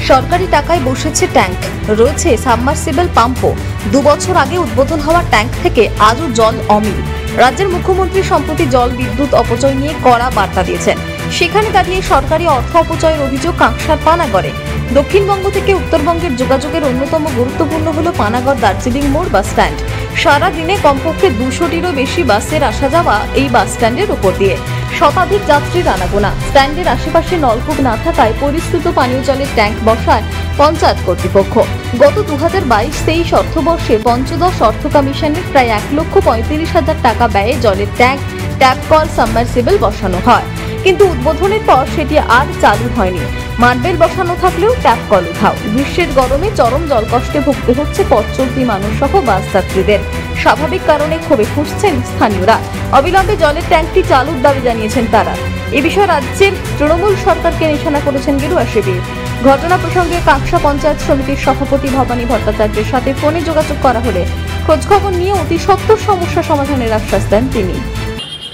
সরকারি টাকায় বসেছে ট্যাঙ্ক, রয়েছে সাবমার্সিবল পাম্পও। 2 বছর আগে উদ্বোধন হওয়া ট্যাঙ্ক থেকে আজও জল অমিল। রাজ্যের মুখ্যমন্ত্রী সম্প্রতি জল বিদ্যুৎ অপচয় নিয়ে কড়া বার্তা দিয়েছেন। সেখানে দাঁড়িয়ে সরকারি অর্থ অপচয়ের অভিযোগ কাঁকসার পানাগড়ে। দক্ষিণবঙ্গ থেকে উত্তরবঙ্গের যোগাযোগের অন্যতম গুরুত্বপূর্ণ হলো পানাগড় দার্জিলিং মোড় বাস স্ট্যান্ড। সারা দিনে কমপক্ষে 200টিরও বেশি বাসের আসা যাওয়া এই বাস স্ট্যান্ডের উপর দিয়ে। শতাধিক যাত্রীর আনাগোনা। স্ট্যান্ডের আশেপাশে নলকূপ না থাকায় পরিশ্রুত পানীয় জলের ট্যাঙ্ক বসায় পঞ্চায়েত কর্তৃপক্ষ। গত 2022-23 অর্থবর্ষে পঞ্চদশ অর্থ কমিশনের প্রায় 1,35,000 টাকা ব্যয়ে জলের ট্যাঙ্ক, ট্যাপ কল, সাবমার্সিবল বসানো হয়, কিন্তু উদ্বোধনের পর সেটি আর চালু হয়নি। মার্বেল বসানো থাকলেও ট্যাপ কল উধাও। গ্রীষ্মের গরমে চরম জলকষ্টে ভুগতে হচ্ছে পথ চলতি মানুষ সহ বাস যাত্রীদের। স্বাভাবিক কারণে ক্ষোভে ফুঁসছেন স্থানীয়রা। অবিলম্বে জলের ট্যাঙ্কটি চালুর দাবি জানিয়েছেন তারা। এ বিষয়ে রাজ্যের তৃণমূল সরকারকে নিশানা করেছেন গেরুয়া শিবির। ঘটনা প্রসঙ্গে কাঁকসা পঞ্চায়েত সমিতির সভাপতি ভবানী ভট্টাচার্যের সাথে ফোনে যোগাযোগ করা হলে খোঁজখবর নিয়ে অতি সত্বর সমস্যা সমাধানের আশ্বাস দেন তিনি।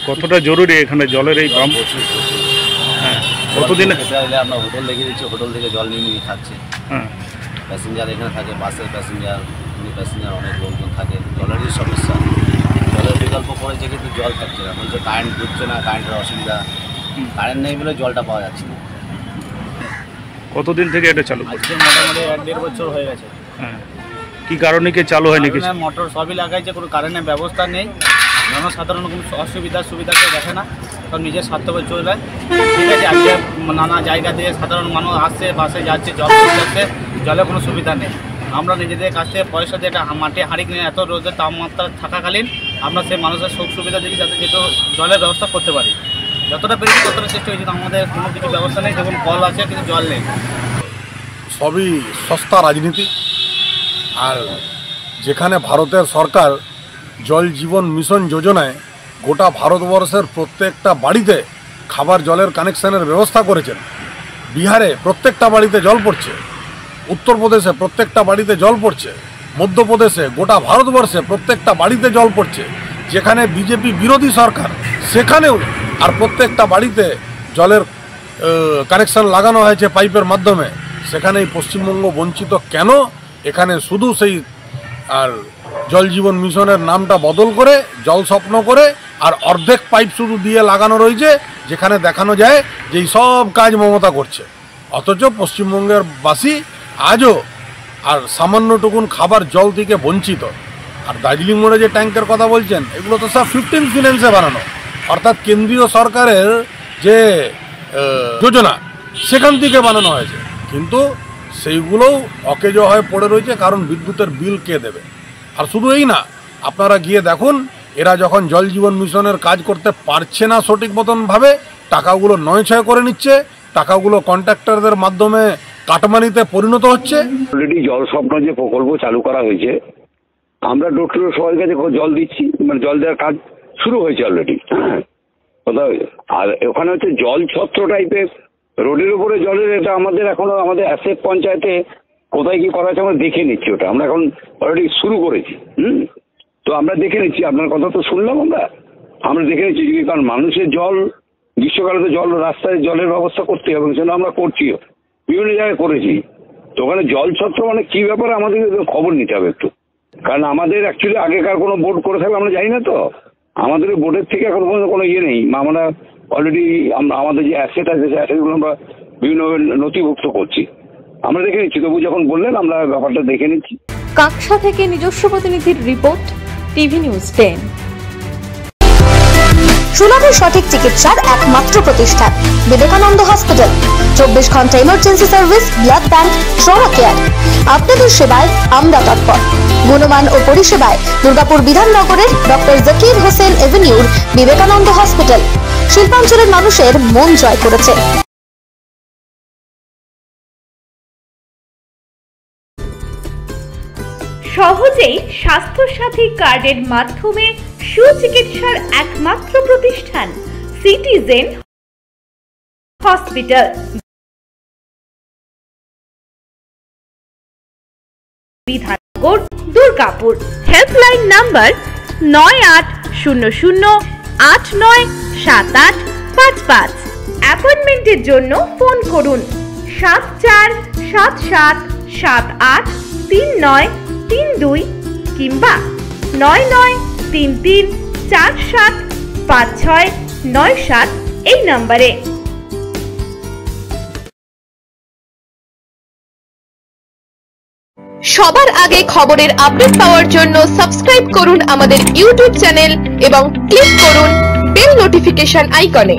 কতটা জরুরি এখানে জলের এই পাম্প? কতদিন আমরা হোটেল দেখে দিচ্ছি, হোটেল থেকে জল নিয়ে খাচ্ছে। প্যাসেঞ্জার এখানে থাকে, বাসের প্যাসেঞ্জার, প্যাসেঞ্জার অনেক লোকজন থাকে। জলেরই সমস্যা, জলের বিকল্প করেছে কিন্তু জল থাকছে না। বলছে কারেন্ট ঢুকছে না, কারেন্টের অসুবিধা, কারেন্ট নেই বলে জলটা পাওয়া যাচ্ছে না। কতদিন থেকে এটা চালু? আজকে মোটামুটি 1-1.5 বছর হয়ে গেছে। কি কারণে কি চালু হয়নি? কিছু মোটর সবই লাগাইছে, কোনো কারেন্টের ব্যবস্থা নেই। জনসাধারণ কোনো সুবিধা কেউ দেখে না, সব নিজের স্বার্থপর চলবে। ঠিক আছে, আজকে নানা জায়গা থেকে সাধারণ মানুষ আসছে, বাসে যাচ্ছে, জল যাচ্ছে, জলের কোনো সুবিধা নেই। আমরা নিজেদের কাছ থেকে পয়সা দিয়ে একটা মাটি হাঁড়ি কিনে এত রোদের তাপমাত্রা থাকাকালীন আমরা সেই মানুষের সুখ সুবিধা দিই যাতে যেহেতু জলের ব্যবস্থা করতে পারি। যতটা পেরেছি ততটা চেষ্টা হয়েছে। আমাদের কোনো কিছু ব্যবস্থা নেই, যেমন কল আছে কিন্তু জল নেই। সবই সস্তা রাজনীতি। আর যেখানে ভারতের সরকার জল জীবন মিশন যোজনায় গোটা ভারতবর্ষের প্রত্যেকটা বাড়িতে খাবার জলের কানেকশনের ব্যবস্থা করেছেন। বিহারে প্রত্যেকটা বাড়িতে জল পড়ছে, উত্তরপ্রদেশে প্রত্যেকটা বাড়িতে জল পড়ছে, মধ্যপ্রদেশে, গোটা ভারতবর্ষে প্রত্যেকটা বাড়িতে জল পড়ছে। যেখানে বিজেপি বিরোধী সরকার সেখানেও আর প্রত্যেকটা বাড়িতে জলের কানেকশন লাগানো হয়েছে পাইপের মাধ্যমে। সেখানে এই পশ্চিমবঙ্গ বঞ্চিত কেন? এখানে শুধু সেই আর জল জীবন মিশনের নামটা বদল করে জল স্বপ্ন করে আর অর্ধেক পাইপ শুধু দিয়ে লাগানো রয়েছে, যেখানে দেখানো যায় যে এই সব কাজ মমতা করছে। অথচ পশ্চিমবঙ্গের বাসী আজও আর সামান্যটুকুন খাবার জল থেকে বঞ্চিত। আর দার্জিলিং মোড়ে যে ট্যাঙ্কের কথা বলছেন, এগুলো তো সব 15 ফিন্যান্সে বানানো, অর্থাৎ কেন্দ্রীয় সরকারের যে যোজনা সেখান থেকে বানানো হয়েছে। কিন্তু সেইগুলোও অকেজো হয়ে পড়ে রয়েছে, কারণ বিদ্যুতের বিল কে দেবে? আর শুধু এই না, আপনারা গিয়ে দেখুন, এরা যখন জল জীবন মিশনের কাজ করতে পারছে না সঠিক মতনভাবে, টাকাগুলো নয়ছয় করে নিচ্ছে, টাকাগুলো কন্ট্রাক্টরদের মাধ্যমে কাটমানিতে পরিণত হচ্ছে। অলরেডি জল স্বপ্ন যে প্রকল্প চালু করা হয়েছে, আমরা ডোর টু ডোর সবার কাছে জল দিচ্ছি, মানে জল দেওয়ার কাজ শুরু হয়েছে অলরেডি। হ্যাঁ, আর ওখানে হচ্ছে জল ছত্র টাইপের রোডের উপরে জলের, এটা আমাদের এখনো আমাদের অ্যাসেট পঞ্চায়েতে কোথায় কি করা আছে আমরা দেখে নিচ্ছি। ওটা আমরা এখন অলরেডি শুরু করেছি। তো আমরা দেখে নিচ্ছি, আপনার কথা তো শুনলাম, আমরা দেখে নিচ্ছি। কারণ মানুষের জল, গ্রীষ্মকালে তো জল, রাস্তায় জলের ব্যবস্থা করতে হবে, সেজন্য আমরা করছিও, বিভিন্ন জায়গায় করেছি। তো ওখানে জল ছত্র মানে কি ব্যাপারে আমাদের খবর নিতে হবে একটু, কারণ আমাদের অ্যাকচুয়ালি আগেকার কোনো বোর্ড করে থাকলে আমরা জানি না। তো আমাদের বোর্ডের থেকে এখন কোনো ইয়ে নেই। আমরা অলরেডি আমাদের যে অ্যাসেট আছে সেই অ্যাসেটগুলো আমরা বিভিন্নভাবে নথিভুক্ত করছি। আমরা দেখে নিচ্ছি, তবু যখন বললেন আমরা ব্যাপারটা দেখে নিচ্ছি। কাঁকসা থেকে নিজস্ব প্রতিনিধির রিপোর্ট, টিভি নিউজ 10। সুলভের সঠিক চিকিৎসার একমাত্র প্রতিষ্ঠান বিবেকানন্দ হসপিটাল। 24 ঘন্টা emergency service, blood bank, trauma care. আপনাদের সেবায় আমরা তৎপর। গুণমান ও পরিষেবায় দুর্গাপুর বিধাননগরের ডক্টর জাকির হোসেন এভিনিউর বিবেকানন্দ হসপিটাল শিল্পাঞ্চলের মানুষের মন জয় করেছে। সহজেই স্বাস্থ্যসাথী কার্ডের মাধ্যমে সুচিকিৎসার একমাত্র প্রতিষ্ঠান citizen hospital, Bidhannagar, Durgapur. Helpline number 9800897855। অ্যাপয়েন্টমেন্টের জন্য ফোন করুন 7477783932 কিংবা 9933475697 এই নম্বরে। সবার আগে খবরের আপডেট পাওয়ার জন্য সাবস্ক্রাইব করুন আমাদের ইউটিউব চ্যানেল এবং ক্লিক করুন বেল নোটিফিকেশন আইকনে।